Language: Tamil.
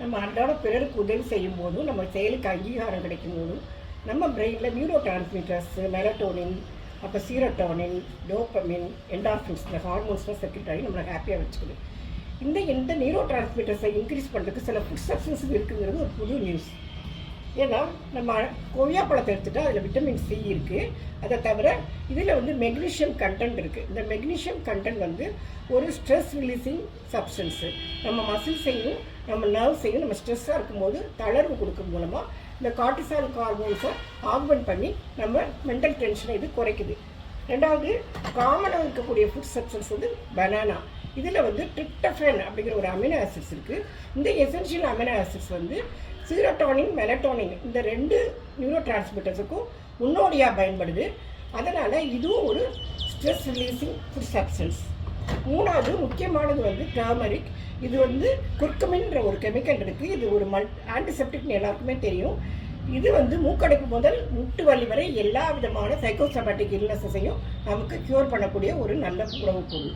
நம்ம அன்றாட பிறருக்கு உதவி செய்யும் போதும் நம்ம செயலுக்கு அங்கீகாரம் கிடைக்கும் போதும் நம்ம பிரெயினில் நியூரோ டிரான்ஸ்மிட்டர்ஸ் மெலட்டோனின் அப்போ சீரோட்டோனின் டோப்பமின் என்டார்ஃபின்ஸ் இந்த ஹார்மோன்ஸ்லாம் செக்ரெட் ஆகி நம்மளை ஹாப்பியாக வச்சுக்குது. இந்த நியூரோ டிரான்ஸ்மிட்டர்ஸை இன்க்ரீஸ் பண்ணுறதுக்கு சில ஃபுட் சப்ஸ்டன்ஸ் இருக்குங்கிறது ஒரு புது நியூஸ். ஏன்னா நம்ம கொய்யாப்பழத்தை எடுத்துகிட்டா அதில் விட்டமின் சி இருக்குது. அதை தவிர இதில் வந்து மெக்னீஷியம் கண்டென்ட் இருக்குது. இந்த மெக்னீஷியம் கண்டென்ட் வந்து ஒரு ஸ்ட்ரெஸ் ரிலீஸிங் சப்ஸ்டன்ஸு. நம்ம மசில்ஸையும் நம்ம நர்வ்ஸையும் நம்ம ஸ்ட்ரெஸ்ஸாக இருக்கும்போது தளர்வு கொடுக்கும் மூலமாக இந்த கார்டிசால் ஹார்மோன்ஸை ஆக்மெண்ட் பண்ணி நம்ம மென்டல் டென்ஷனை இது குறைக்குது. ரெண்டாவது காமனாக இருக்கக்கூடிய ஃபுட் சப்ஸ்டன்ஸ் வந்து பனானா. இதில் வந்து ட்ரிப்டோஃபேன் அப்படிங்கிற ஒரு அமினோ ஆசிட்ஸ் இருக்குது. இந்த எசென்ஷியல் அமினோ ஆசிட்ஸ் வந்து சீரோட்டோனின் மெலட்டோனின் இந்த 2 நியூரோ டிரான்ஸ்மிட்டர்ஸுக்கும் முன்னோடியாக பயன்படுது. அதனால் இதுவும் ஒரு ஸ்ட்ரெஸ் ரிலீஸிங் ஃபுட் சப்ஸ்டன்ஸ். மூணாவது முக்கியமானது வந்து டர்மரிக். இது வந்து குர்குமின்ற ஒரு கெமிக்கல் இருக்குது. இது ஒரு ஆன்டிசெப்டிக்னு எல்லாருக்குமே தெரியும். இது வந்து மூக்கடைப்பு முதல் முட்டு வலி வரை எல்லா விதமான சைக்கோசோமேட்டிக் இல்னஸையும் நமக்கு க்யூர் பண்ணக்கூடிய ஒரு நல்ல உணவுப் பொருள்.